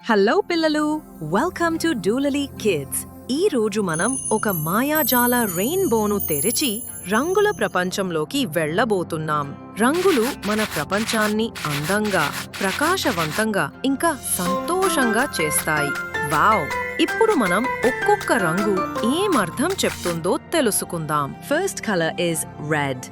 Hello పిల్లలు, welcome to డూలలీ kids. ఈ రోజు మనం ఒక మాయాజాల రెయిన్బోను తెరిచి రంగుల ప్రపంచంలోకి వెళ్ళబోతున్నాం. రంగులు మన ప్రపంచాన్ని అందంగా, ప్రకాశవంతంగా ఇంకా సంతోషంగా చేస్తాయి. వావ్! ఇప్పుడు మనం ఒక్కొక్క రంగు ఏం అర్థం చెప్తుందో తెలుసుకుందాం. First colour is red.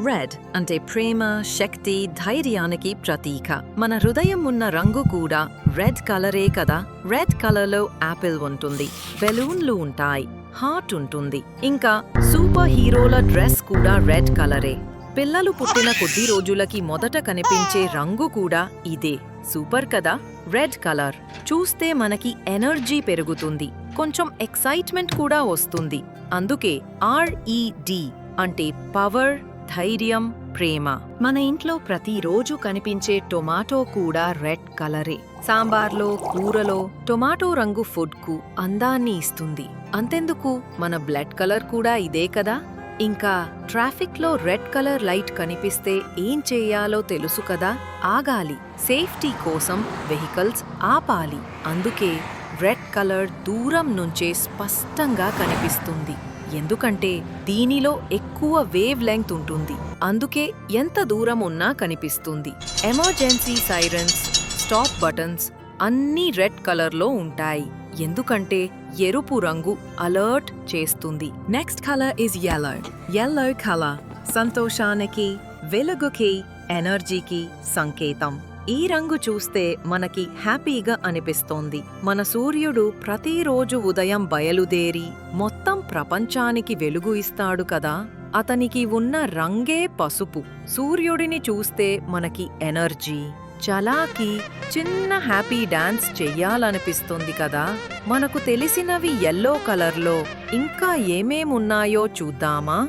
Red అంటే ప్రేమ, శక్తి, ధైర్యానికి ప్రతీక. మన హృదయం ఉన్న రంగు కూడా రెడ్ కలరే కదా. రెడ్ కలర్లో యాపిల్ ఉంటుంది, బెలూన్లు ఉంటాయి, హార్ట్ ఉంటుంది, ఇంకా సూపర్ హీరోల డ్రెస్ కూడా రెడ్ కలరే. పిల్లలు పుట్టిన కొద్ది రోజులకి మొదట కనిపించే రంగు కూడా ఇదే. సూపర్ కదా. రెడ్ కలర్ చూస్తే మనకి ఎనర్జీ పెరుగుతుంది, కొంచెం ఎక్సైట్మెంట్ కూడా వస్తుంది. అందుకే RED అంటే పవర్, ధైర్యం, ప్రేమ. మన ఇంట్లో ప్రతిరోజు కనిపించే టొమాటో కూడా రెడ్ కలరే. సాంబార్లో, కూరలో టొమాటో రంగు ఫుడ్కు అందాన్ని ఇస్తుంది. అంతెందుకు, మన బ్లడ్ కలర్ కూడా ఇదే కదా. ఇంకా ట్రాఫిక్లో రెడ్ కలర్ లైట్ కనిపిస్తే ఏం చేయాలో తెలుసు కదా. ఆగాలి, సేఫ్టీ కోసం వెహికల్స్ ఆపాలి. అందుకే రెడ్ కలర్ దూరం నుంచే స్పష్టంగా కనిపిస్తుంది. ఎందుకంటే దీనిలో ఎక్కువ వేవ్ లెంగ్త్ ఉంటుంది, అందుకే ఎంత దూరం ఉన్నా కనిపిస్తుంది. ఎమర్జెన్సీ సైరన్స్, స్టాప్ బటన్స్ అన్నీ రెడ్ కలర్లో ఉంటాయి, ఎందుకంటే ఎరుపు రంగు అలర్ట్ చేస్తుంది. Next colour is yellow. yellow colour సంతోషానికి, వెలుగుకి, ఎనర్జీకి సంకేతం. ఈ రంగు చూస్తే మనకి హ్యాపీగా అనిపిస్తోంది. మన సూర్యుడు ప్రతిరోజు ఉదయం బయలుదేరి మొత్తం ప్రపంచానికి వెలుగు ఇస్తాడు కదా. అతనికి ఉన్న రంగే పసుపు. సూర్యుడిని చూస్తే మనకి ఎనర్జీ, చలాకి, చిన్న హ్యాపీ డాన్స్ చెయ్యాలనిపిస్తుంది కదా. మనకు తెలిసినవి యెల్లో కలర్లో ఇంకా ఏమేమున్నాయో చూద్దామా.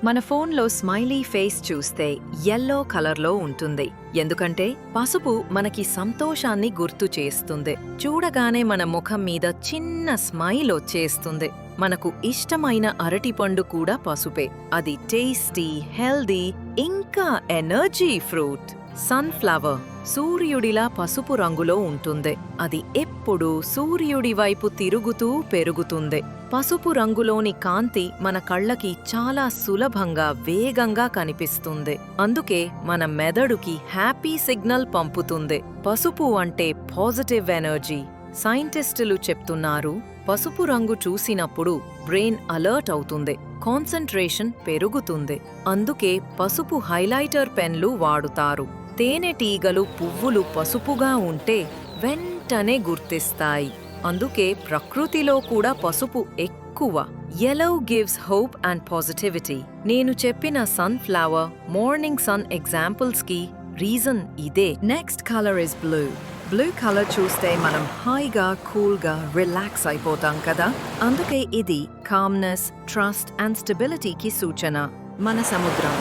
మన ఫోన్లో స్మైలీ ఫేస్ చూస్తే యెల్లో కలర్లో ఉంటుంది, ఎందుకంటే పసుపు మనకి సంతోషాన్ని గుర్తు చేస్తుంది. చూడగానే మన ముఖం మీద చిన్న స్మైల్ వచ్చేస్తుంది. మనకు ఇష్టమైన అరటిపండు కూడా పసుపే. అది టేస్టీ, హెల్దీ, ఇంకా ఎనర్జీ ఫ్రూట్. సన్ఫ్లవర్ సూర్యుడిలా పసుపు రంగులో ఉంటుంది. అది ఎప్పుడూ సూర్యుడి వైపు తిరుగుతూ పెరుగుతుంది. పసుపు రంగులోని కాంతి మన కళ్ళకి చాలా సులభంగా, వేగంగా కనిపిస్తుంది. అందుకే మన మెదడుకి హ్యాపీ సిగ్నల్ పంపుతుంది. పసుపు అంటే పాజిటివ్ ఎనర్జీ. సైంటిస్టులు చెప్తున్నారు, పసుపు రంగు చూసినప్పుడు బ్రెయిన్ అలర్ట్ అవుతుంది, కాన్సంట్రేషన్ పెరుగుతుంది. అందుకే పసుపు హైలైటర్ పెన్లు వాడుతారు. తేనెటీగలు పువ్వులు పసుపుగా ఉంటే వెంటనే గుర్తిస్తాయి. అందుకే ప్రకృతిలో కూడా పసుపు ఎక్కువ. Yellow gives hope and positivity. నేను చెప్పిన సన్ఫ్లవర్, మార్నింగ్ సన్ ఎగ్జాంపుల్స్ కి రీజన్ ఇదే. Next colour is blue. Blue colour చూస్తే మనం హాయిగా, కూల్గా రిలాక్స్ అయిపోతాం కదా. అందుకే ఇది కామ్నెస్, ట్రస్ట్ అండ్ స్టెబిలిటీకి సూచన. మన సముద్రం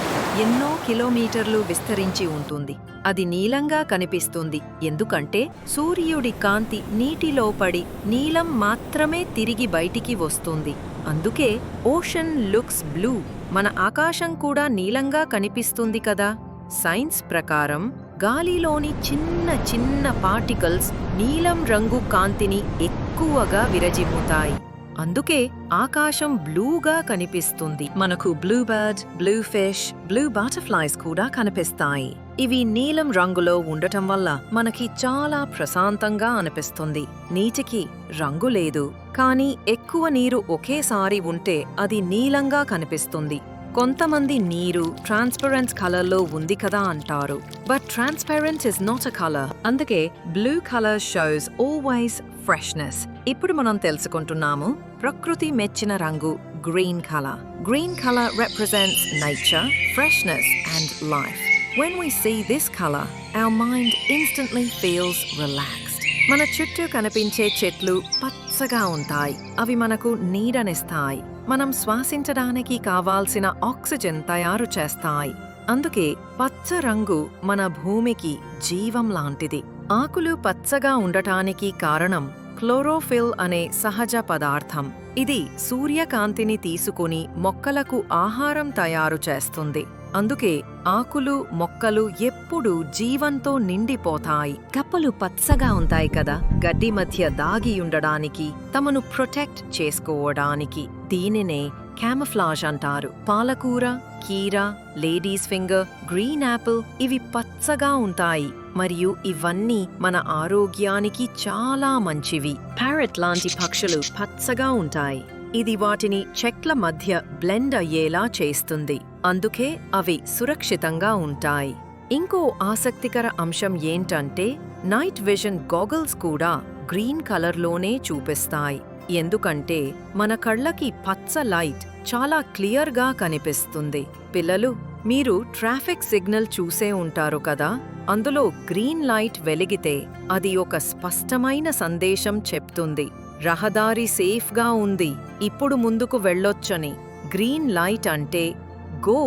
ఎన్నో కిలోమీటర్లు విస్తరించి ఉంటుంది. అది నీలంగా కనిపిస్తుంది, ఎందుకంటే సూర్యుడి కాంతి నీటిలో పడి నీలం మాత్రమే తిరిగి బయటికి వస్తుంది. అందుకే ఓషన్ లుక్స్ బ్లూ. మన ఆకాశం కూడా నీలంగా కనిపిస్తుంది కదా. సైన్స్ ప్రకారం గాలిలోని చిన్న చిన్న పార్టికల్స్ నీలం రంగు కాంతిని ఎక్కువగా విరజిమ్ముతాయి. అందుకే ఆకాశం బ్లూగా కనిపిస్తుంది. మనకు blue bird, blue fish, blue butterflies కూడా కనిపిస్తాయి. ఇవి నీలం రంగులో ఉండటం వల్ల మనకి చాలా ప్రశాంతంగా అనిపిస్తుంది. నీటికి రంగు లేదు, కానీ ఎక్కువ నీరు ఒకేసారి ఉంటే అది నీలంగా కనిపిస్తుంది. కొంతమంది నీరు ట్రాన్స్పరెన్స్ కలర్లో ఉంది కదా అంటారు, but transparence is not a colour. అందుకే blue colour shows always freshness. ఇప్పుడు మనం తెలుసుకుంటున్నాము ప్రకృతి మెచ్చిన రంగు green colour. Green colour represents nature, freshness and life. When we see this color, our mind instantly feels relaxed. మన చుట్టూ కనిపించే చెట్లు పచ్చగా ఉంటాయి. అవి మనకు నీడనిస్తాయి. మనం శ్వాసించడానికి కావాల్సిన ఆక్సిజన్ తయారు చేస్తాయి. అందుకే పచ్చ రంగు మన భూమికి జీవం లాంటిది. ఆకులు పచ్చగా ఉండటానికి కారణం క్లోరోఫిల్ అనే సహజ పదార్థం. ఇది సూర్యకాంతిని తీసుకుని మొక్కలకు ఆహారం తయారు చేస్తుంది. అందుకే ఆకులు మొక్కలు ఎప్పుడూ జీవంతో నిండిపోతాయి. కప్పలు పచ్చగా ఉంటాయి కదా, గడ్డి మధ్య దాగి ఉండడానికి, తమను ప్రొటెక్ట్ చేసుకోవడానికి. దీనినే క్యామఫ్లాజ్ అంటారు. పాలకూర, కీరా, లేడీస్ ఫింగర్, గ్రీన్ యాపిల్ ఇవి పచ్చగా ఉంటాయి మరియు ఇవన్నీ మన ఆరోగ్యానికి చాలా మంచివి. ప్యారెట్ లాంటి పక్షులు పచ్చగా ఉంటాయి. ఇది వాటిని చెట్ల మధ్య బ్లెండ్ అయ్యేలా చేస్తుంది. అందుకే అవి సురక్షితంగా ఉంటాయి. ఇంకో ఆసక్తికర అంశం ఏంటంటే నైట్ విజన్ గాగల్స్ కూడా గ్రీన్ కలర్లోనే చూపిస్తాయి. ఎందుకంటే మన కళ్ళకి పచ్చ లైట్ చాలా క్లియర్గా కనిపిస్తుంది. పిల్లలు, మీరు ట్రాఫిక్ సిగ్నల్ చూసే ఉంటారు కదా, అందులో గ్రీన్ లైట్ వెలిగితే అది ఒక స్పష్టమైన సందేశం చెప్తుంది. రహదారి సేఫ్గా ఉంది, ఇప్పుడు ముందుకు వెళ్ళొచ్చని. గ్రీన్ లైట్ అంటే గో,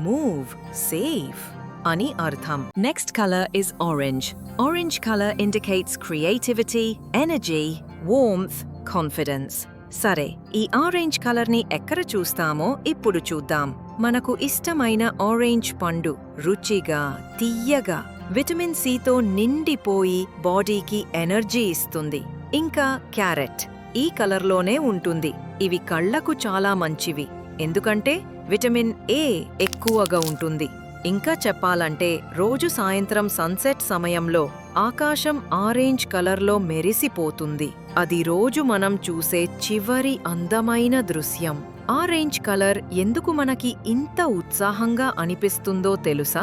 మూవ్, సేఫ్ అని అర్థం. Next colour is orange. Orange colour indicates creativity, energy, warmth, confidence. సరే, ఈ ఆరెంజ్ కలర్ని ఎక్కడ చూస్తామో ఇప్పుడు చూద్దాం. మనకు ఇష్టమైన ఆరెంజ్ పండు రుచిగా, తియ్యగా, విటమిన్ సితో నిండిపోయి బాడీకి ఎనర్జీ ఇస్తుంది. ఇంకా క్యారెట్ ఈ కలర్లోనే ఉంటుంది. ఇవి కళ్లకు చాలా మంచివి, ఎందుకంటే విటమిన్ ఏ ఎక్కువగా ఉంటుంది. ఇంకా చెప్పాలంటే రోజు సాయంత్రం సన్సెట్ సమయంలో ఆకాశం ఆరెంజ్ కలర్లో మెరిసిపోతుంది. అది రోజు మనం చూసే చివరి అందమైన దృశ్యం. ఆరెంజ్ కలర్ ఎందుకు మనకి ఇంత ఉత్సాహంగా అనిపిస్తుందో తెలుసా?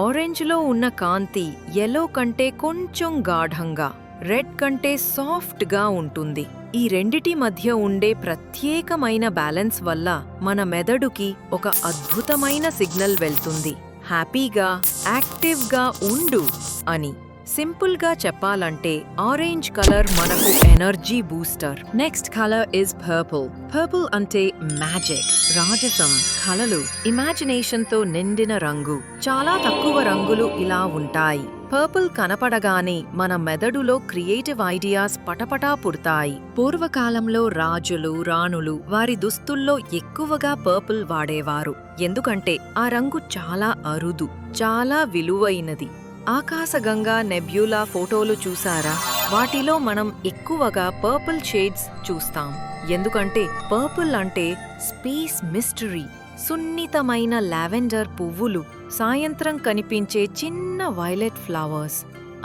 ఆరెంజ్లో ఉన్న కాంతి యెల్లో కంటే కొంచెం గాఢంగా, రెడ్ కంటే సాఫ్ట్గా ఉంటుంది. ఈ రెండిటి మధ్య ఉండే ప్రత్యేకమైన బ్యాలెన్స్ వల్ల మన మెదడుకి ఒక అద్భుతమైన సిగ్నల్ వెళ్తుంది, హ్యాపీగా, యాక్టివ్గా ఉండు అని. సింపుల్గా చెప్పాలంటే ఆరెంజ్ కలర్ మనకు energy booster. Next colour is purple. Purple అంటే మ్యాజిక్, రాజసం, కలలు, ఇమాజినేషన్తో నిండిన రంగు. చాలా తక్కువ రంగులు ఇలా ఉంటాయి. పర్పుల్ కనపడగానే మన మెదడులో క్రియేటివ్ ఐడియాస్ పటపటా పుడతాయి. పూర్వకాలంలో రాజులు, రాణులు వారి దుస్తుల్లో ఎక్కువగా పర్పుల్ వాడేవారు. ఎందుకంటే ఆ రంగు చాలా అరుదు, చాలా విలువైనది. ఆకాశగంగా, నెబ్యులా ఫోటోలు చూసారా? వాటిలో మనం ఎక్కువగా పర్పుల్ షేడ్స్ చూస్తాం. ఎందుకంటే పర్పుల్ అంటే స్పేస్ మిస్టరీ. సున్నితమైన లావెండర్ పువ్వులు, సాయంత్రం కనిపించే చిన్న వైలెట్ ఫ్లవర్స్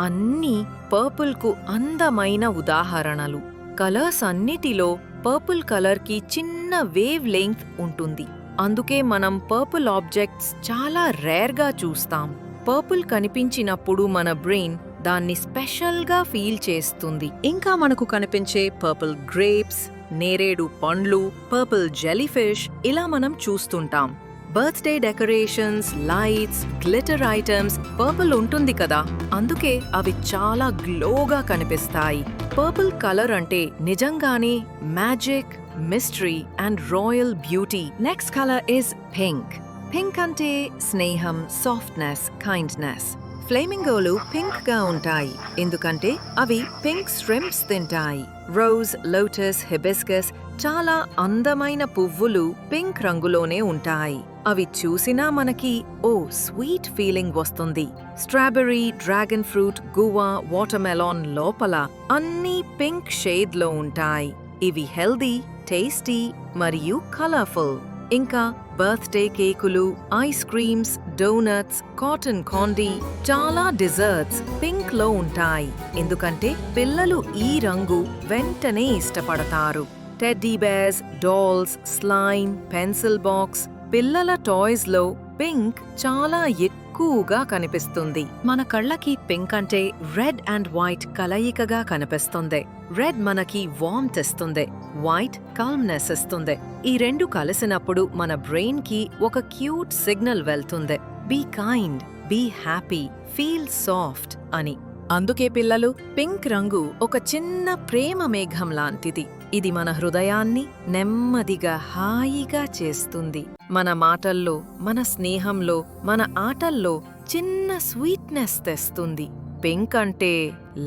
అన్నీ పర్పుల్కు అందమైన ఉదాహరణలు. కలర్స్ అన్నిటిలో పర్పుల్ కలర్కి చిన్న వేవ్ లెంగ్త్ ఉంటుంది. అందుకే మనం పర్పుల్ ఆబ్జెక్ట్స్ చాలా రేర్గా చూస్తాం. పర్పుల్ కనిపించినప్పుడు మన బ్రెయిన్ దాన్ని స్పెషల్గా ఫీల్ చేస్తుంది. ఇంకా మనకు కనిపించే పర్పుల్ గ్రేప్స్, నేరేడు పండ్లు, పర్పుల్ జెలీఫిష్ ఇలా మనం చూస్తుంటాం. Birthday decorations, lights, glitter items purple ఉంటుంది కదా, అందుకే అవి చాలా గ్లోగా కనిపిస్తాయి. పర్పుల్ కలర్ అంటే నిజంగానే magic, mystery and royal beauty. Next colour is pink. Pink అంటే స్నేహం, సాఫ్ట్నెస్, కైండ్నెస్. ఫ్లేమింగోలు పింక్ గా ఉంటాయి ఎందుకంటే అవి పింక్ ష్రింప్స్ తింటాయి. రోజ్, లోటస్, హిబిస్కస్ చాలా అందమైన పువ్వులు పింక్ రంగులోనే ఉంటాయి. అవి చూసినా మనకి ఓ స్వీట్ ఫీలింగ్ వస్తుంది. స్ట్రాబెర్రీ, డ్రాగన్ ఫ్రూట్, గువా, వాటర్మెలాన్ లోపల అన్నీ పింక్ షేడ్లో ఉంటాయి. ఇవి హెల్దీ, టేస్టీ మరియు కలర్ఫుల్. ఇంకా బర్త్డే కేకులు, ice creams, donuts, cotton Candy, చాలా డిజర్ట్స్ పింక్ లో ఉంటాయి ఎందుకంటే పిల్లలు ఈ రంగు వెంటనే ఇష్టపడతారు. Teddy bears, dolls, slime, pencil box, పిల్లల టాయ్స్ లో పింక్ చాలా ఎక్కువగా కనిపిస్తుంది. మన కళ్ళకి పింక్ అంటే రెడ్ అండ్ వైట్ కలయికగా కనిపిస్తుంది. రెడ్ మనకి వార్మ్త్ ఇస్తుంది, వైట్ కాల్మ్నెస్ ఇస్తుంది. ఈ రెండు కలిసినప్పుడు మన బ్రెయిన్ కి ఒక క్యూట్ సిగ్నల్ వెళ్తుంది, be kind, be happy, feel soft అని. అందుకే పిల్లలు, పింక్ రంగు ఒక చిన్న ప్రేమ మేఘం లాంటిది. ఇది మన హృదయాన్ని నెమ్మదిగా హాయిగా చేస్తుంది. మన మాటల్లో, మన స్నేహంలో, మన ఆటల్లో చిన్న స్వీట్నెస్ తెస్తుంది. పింక్ అంటే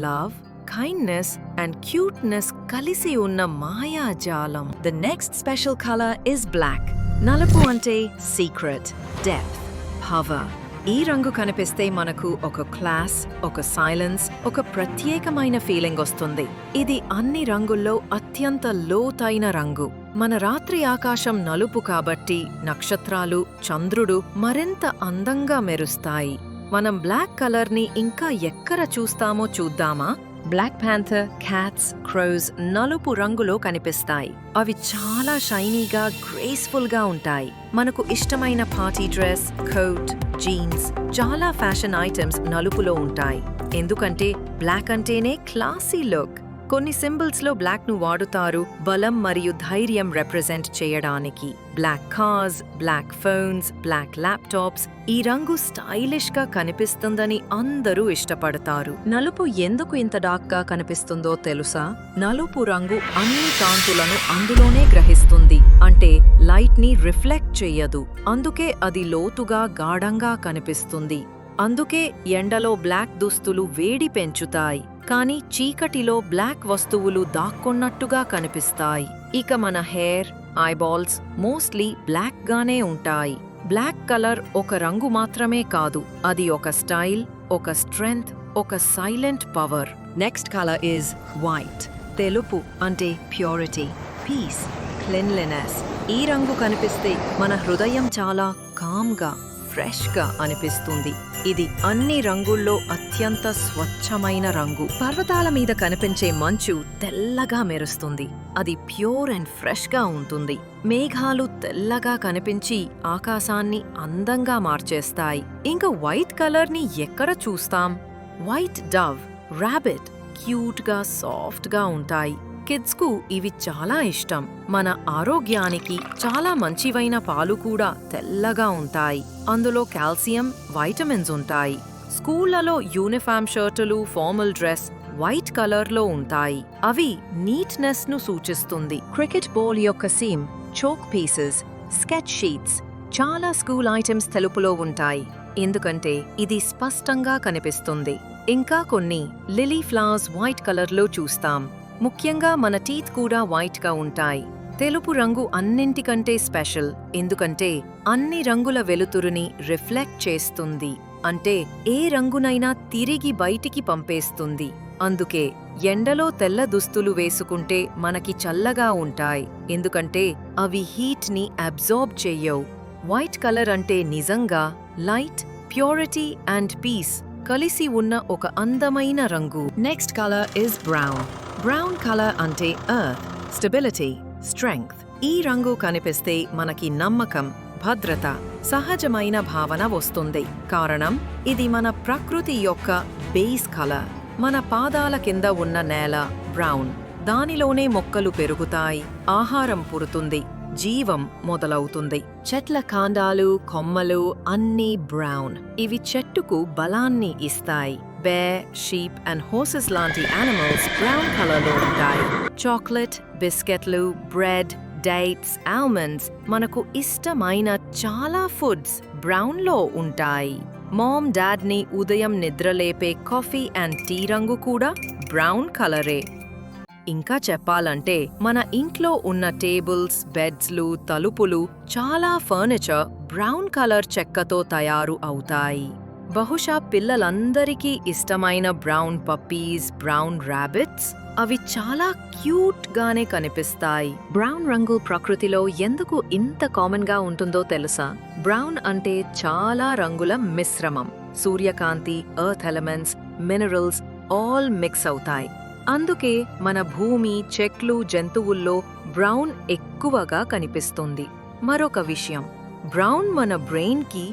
లవ్, kindness and cuteness కలిసి ఉన్న మాయాజాలం. The next special color is black. నలుపు అంటే secret, depth, పవర్. ఈ రంగు కనిపిస్తే మనకు ఒక క్లాస్, ఒక సైలెన్స్, ఒక ప్రత్యేకమైన ఫీలింగ్ వస్తుంది. ఇది అన్ని రంగుల్లో అత్యంత లోతైన రంగు. మన రాత్రి ఆకాశం నలుపు కాబట్టి నక్షత్రాలు, చంద్రుడు మరింత అందంగా మెరుస్తాయి. మనం బ్లాక్ కలర్ని ఇంకా ఎక్కడ చూస్తామో చూద్దామా? బ్లాక్ ప్యాంథర్, క్యాట్స్, క్రోస్ నలుపు రంగులో కనిపిస్తాయి. అవి చాలా షైనీగా, గ్రేస్ఫుల్గా ఉంటాయి. మనకు ఇష్టమైన పార్టీ డ్రెస్, కోట్, జీన్స్, చాలా ఫ్యాషన్ ఐటమ్స్ నలుపులో ఉంటాయి. ఎందుకంటే బ్లాక్ అంటేనే క్లాసీ లుక్. కొన్ని సింబల్స్ లో బ్లాక్ ను వాడుతారు బలం మరియు ధైర్యం రిప్రజెంట్ చేయడానికి. Black cars, black phones, black laptops. ఈ రంగు స్టైలిష్ గా కనిపిస్తుందని అందరూ ఇష్టపడతారు. నలుపు ఎందుకు ఇంత డార్క్ గా కనిపిస్తుందో తెలుసా? నలుపు రంగు అన్ని కాంతులను అందులోనే గ్రహిస్తుంది. అంటే లైట్ ని రిఫ్లెక్ట్ చెయ్యదు. అందుకే అది లోతుగా, గాఢంగా కనిపిస్తుంది. అందుకే ఎండలో బ్లాక్ దుస్తులు వేడి పెంచుతాయి. కానీ చీకటిలో బ్లాక్ వస్తువులు దాక్కున్నట్టుగా కనిపిస్తాయి. ఇక మన హెయిర్, ఐబాల్స్ మోస్ట్లీ బ్లాక్ గానే ఉంటాయి. బ్లాక్ కలర్ ఒక రంగు మాత్రమే కాదు, అది ఒక స్టైల్, ఒక స్ట్రెంగ్త్, ఒక silent power. Next colour is white. తెలుపు అంటే ప్యూరిటీ, పీస్, క్లీన్లీనెస్. ఈ రంగు కనిపిస్తే మన హృదయం చాలా కామ్గా, ఫ్రెష్గా అనిపిస్తుంది. ఇది అన్ని రంగుల్లో అత్యంత స్వచ్ఛమైన రంగు. పర్వతాల మీద కనిపించే మంచు తెల్లగా మెరుస్తుంది. అది ప్యూర్ అండ్ ఫ్రెష్గా ఉంటుంది. మేఘాలు తెల్లగా కనిపించి ఆకాశాన్ని అందంగా మార్చేస్తాయి. ఇంకా వైట్ కలర్ని ఎక్కడ చూస్తాం? వైట్ డవ్, ర్యాబిట్ క్యూట్గా, సాఫ్ట్గా ఉంటాయి. కిడ్స్కు ఇవి చాలా ఇష్టం. మన ఆరోగ్యానికి చాలా మంచివైన పాలు కూడా తెల్లగా ఉంటాయి. అందులో కాల్షియం, వైటమిన్స్ ఉంటాయి. స్కూళ్లలో యూనిఫామ్ షర్టులు, ఫార్మల్ డ్రెస్ వైట్ కలర్లో ఉంటాయి. అవి నీట్నెస్ ను సూచిస్తుంది. క్రికెట్ బాల్ యొక్క seam, chalk pieces, sketch sheets, చాలా స్కూల్ ఐటమ్స్ తెలుపులో ఉంటాయి. ఎందుకంటే ఇది స్పష్టంగా కనిపిస్తుంది. ఇంకా కొన్ని లిలీ ఫ్లవర్స్ వైట్ కలర్లో చూస్తాం. ముఖ్యంగా మన టీత్ కూడా వైట్ గా ఉంటాయి. తెలుపు రంగు అన్నింటికంటే స్పెషల్. ఎందుకంటే అన్ని రంగుల వెలుతురుని రిఫ్లెక్ట్ చేస్తుంది. అంటే ఏ రంగునైనా తిరిగి బయటికి పంపేస్తుంది. అందుకే ఎండలో తెల్ల దుస్తులు వేసుకుంటే మనకి చల్లగా ఉంటాయి. ఎందుకంటే అవి హీట్ ని అబ్జార్బ్ చెయ్యవు. వైట్ కలర్ అంటే నిజంగా లైట్, ప్యూరిటీ అండ్ పీస్ కలిసి ఉన్న ఒక అందమైన రంగు. Next colour is brown. Brown colour అంటే ఎర్త్, స్టెబిలిటీ, స్ట్రెంగ్త్. ఈ రంగు కనిపిస్తే మనకి నమ్మకం, భద్రత, సహజమైన భావన వస్తుంది. కారణం ఇది మన ప్రకృతి యొక్క బేస్ కలర్. మన పాదాల కింద ఉన్న నేల బ్రౌన్. దానిలోనే మొక్కలు పెరుగుతాయి, ఆహారం పుడుతుంది, జీవం మొదలవుతుంది. చెట్ల కాండాలు, కొమ్మలు అన్నీ బ్రౌన్. ఇవి చెట్టుకు బలాన్ని ఇస్తాయి. బేర్, షీప్ అండ్ హోర్సెస్ లాంటి యానిమల్స్ బ్రౌన్ కలర్లో ఉంటాయి. చాక్లెట్, బిస్కెట్లు, బ్రెడ్, డేట్స్, ఆల్మండ్స్ మనకు ఇష్టమైన చాలా ఫుడ్స్ బ్రౌన్లో ఉంటాయి. మామ్, డాడ్ని ఉదయం నిద్రలేపే కాఫీ అండ్ టీ రంగు కూడా బ్రౌన్ కలరే. ఇంకా చెప్పాలంటే మన ఇంట్లో ఉన్న టేబుల్స్, బెడ్స్లు, తలుపులు, చాలా ఫర్నిచర్ బ్రౌన్ కలర్ చెక్కతో తయారు అవుతాయి. బహుశా పిల్లలందరికీ ఇష్టమైన బ్రౌన్ పప్పీస్, బ్రౌన్ ర్యాబిట్స్, అవి చాలా క్యూట్ గానే కనిపిస్తాయి. బ్రౌన్ రంగు ప్రకృతిలో ఎందుకు ఇంత కామన్ గా ఉంటుందో తెలుసా? బ్రౌన్ అంటే చాలా రంగుల మిశ్రమం. సూర్యకాంతి, earth elements, minerals all mix అవుతాయి. అందుకే మన భూమి, చెట్లు, జంతువుల్లో బ్రౌన్ ఎక్కువగా కనిపిస్తుంది. మరొక విషయం, బ్రౌన్ మన బ్రెయిన్ కి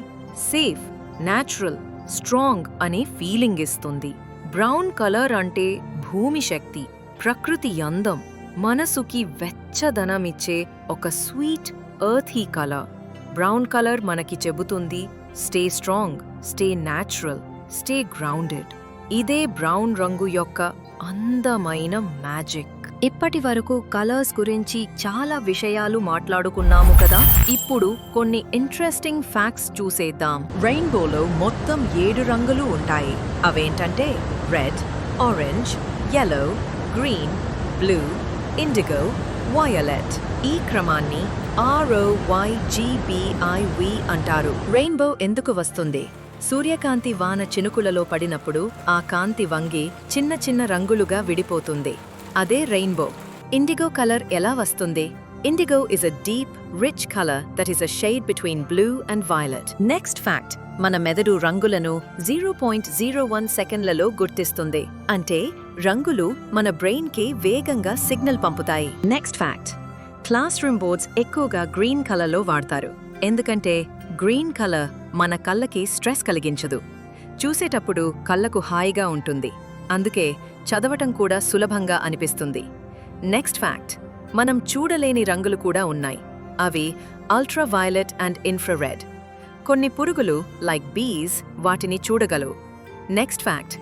సేఫ్, న్యాచురల్, స్ట్రాంగ్ అనే ఫీలింగ్ ఇస్తుంది. బ్రౌన్ కలర్ అంటే భూమి శక్తి, ప్రకృతి అందం, మనసుకి వెచ్చదనమిచ్చే ఒక స్వీట్, ఎర్తీ కలర్. బ్రౌన్ కలర్ మనకి చెబుతుంది stay strong, stay natural, stay grounded. ఇదే బ్రౌన్ రంగు యొక్క అందమైన మ్యాజిక్. ఇప్పటి వరకు కలర్స్ గురించి చాలా విషయాలు మాట్లాడుకున్నాము కదా. ఇప్పుడు కొన్ని ఇంట్రెస్టింగ్ ఫ్యాక్ట్స్ చూసేద్దాం. రెయిన్బోలో మొత్తం 7 రంగులు ఉంటాయి. అవేంటంటే red, orange, yellow, green, blue, indigo, violet. ఈ క్రమాన్ని ROYGBIV అంటారు. రెయిన్బో ఎందుకు వస్తుంది? సూర్యకాంతి వాన చినుకులలో పడినప్పుడు ఆ కాంతి వంగి చిన్న చిన్న రంగులుగా విడిపోతుంది. అదే రెయిన్బో. ఇండిగో కలర్ ఎలా వస్తుంది? Indigo is a deep, rich color that is a shade between blue and violet. Next fact. మన మెదడు రంగులను 0.01 సెకండ్లలో గుర్తిస్తుంది. అంటే రంగులు మన బ్రెయిన్కి వేగంగా సిగ్నల్ పంపుతాయి. Next fact. Class room boards ఎక్కువగా గ్రీన్ కలర్లో వాడతారు. ఎందుకంటే గ్రీన్ కలర్ మన కళ్ళకి స్ట్రెస్ కలిగించదు. చూసేటప్పుడు కళ్ళకు హాయిగా ఉంటుంది. అందుకే చదవటం కూడా సులభంగా అనిపిస్తుంది. Next fact. మనం చూడలేని రంగులు కూడా ఉన్నాయి. అవి అల్ట్రావైలెట్ అండ్ ఇన్ఫ్రారెడ్. కొన్ని పురుగులు లైక్ బీస్ వాటిని చూడగలవు. Next fact.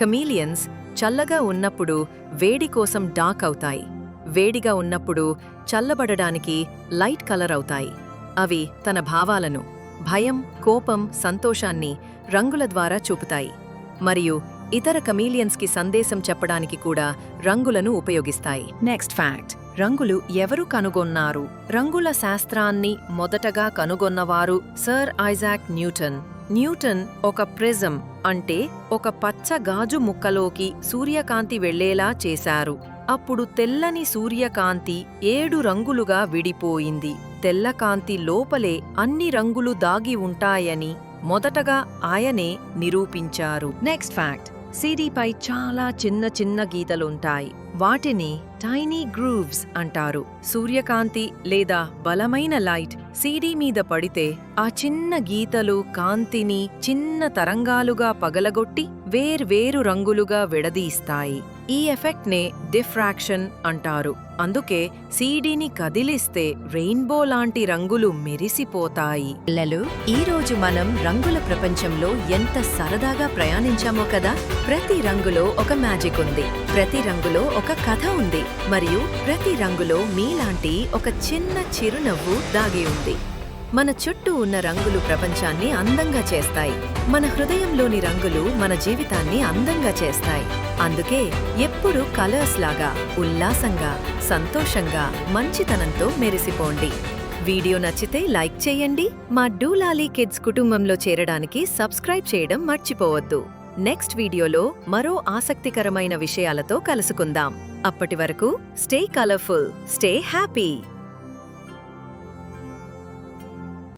కమీలియన్స్ చల్లగా ఉన్నప్పుడు వేడి కోసం డార్క్ అవుతాయి. వేడిగా ఉన్నప్పుడు చల్లబడడానికి లైట్ కలర్ అవుతాయి. అవి తన భావాలను, భయం, కోపం, సంతోషాన్ని రంగుల ద్వారా చూపుతాయి. మరియు ఇతర కమీలియన్స్కి సందేశం చెప్పడానికి కూడా రంగులను ఉపయోగిస్తాయి. Next fact. రంగులు ఎవరు కనుగొన్నారు? రంగుల శాస్త్రాన్ని మొదటగా కనుగొన్నవారు సర్ ఐజాక్ న్యూటన్. న్యూటన్ ఒక ప్రిజం అంటే ఒక పచ్చ గాజు ముక్కలోకి సూర్యకాంతి వెళ్లేలా చేశారు. అప్పుడు తెల్లని సూర్యకాంతి 7 రంగులుగా విడిపోయింది. తెల్లకాంతి లోపలే అన్ని రంగులు దాగి ఉంటాయని మొదటగా ఆయనే నిరూపించారు. Next fact. సీడీపై చాలా చిన్న చిన్న గీతలుంటాయి. వాటిని టైనీ గ్రూవ్స్ అంటారు. సూర్యకాంతి లేదా బలమైన లైట్ సీడీ మీద పడితే ఆ చిన్న గీతలు కాంతిని చిన్న తరంగాలుగా పగలగొట్టి వేర్వేరు రంగులుగా విడదీస్తాయి. ఈ ఎఫెక్ట్ నే డిఫ్రాక్షన్ అంటారు. అందుకే సీడీని కదిలిస్తే రెయిన్బో లాంటి రంగులు మెరిసిపోతాయి. పిల్లలు, ఈ రోజు మనం రంగుల ప్రపంచంలో ఎంత సరదాగా ప్రయాణించామో కదా. ప్రతి రంగులో ఒక మ్యాజిక్ ఉంది. ప్రతి రంగులో ఒక కథ ఉంది. మరియు ప్రతి రంగులో మీలాంటి ఒక చిన్న చిరునవ్వు దాగి ఉంది. మన చుట్టూ ఉన్న రంగులు ప్రపంచాన్ని అందంగా చేస్తాయి. మన హృదయంలోని రంగులు మన జీవితాన్ని అందంగా చేస్తాయి. అందుకే ఎప్పుడూ కలర్స్ లాగా ఉల్లాసంగా, సంతోషంగా, మంచితనంతో మెరిసిపోండి. వీడియో నచ్చితే లైక్ చేయండి. మా డూలాలీ కిడ్స్ కుటుంబంలో చేరడానికి సబ్స్క్రైబ్ చేయడం మర్చిపోవద్దు. నెక్స్ట్ వీడియోలో మరో ఆసక్తికరమైన విషయాలతో కలుసుకుందాం. అప్పటి వరకు స్టే కలర్ఫుల్, స్టే హ్యాపీ.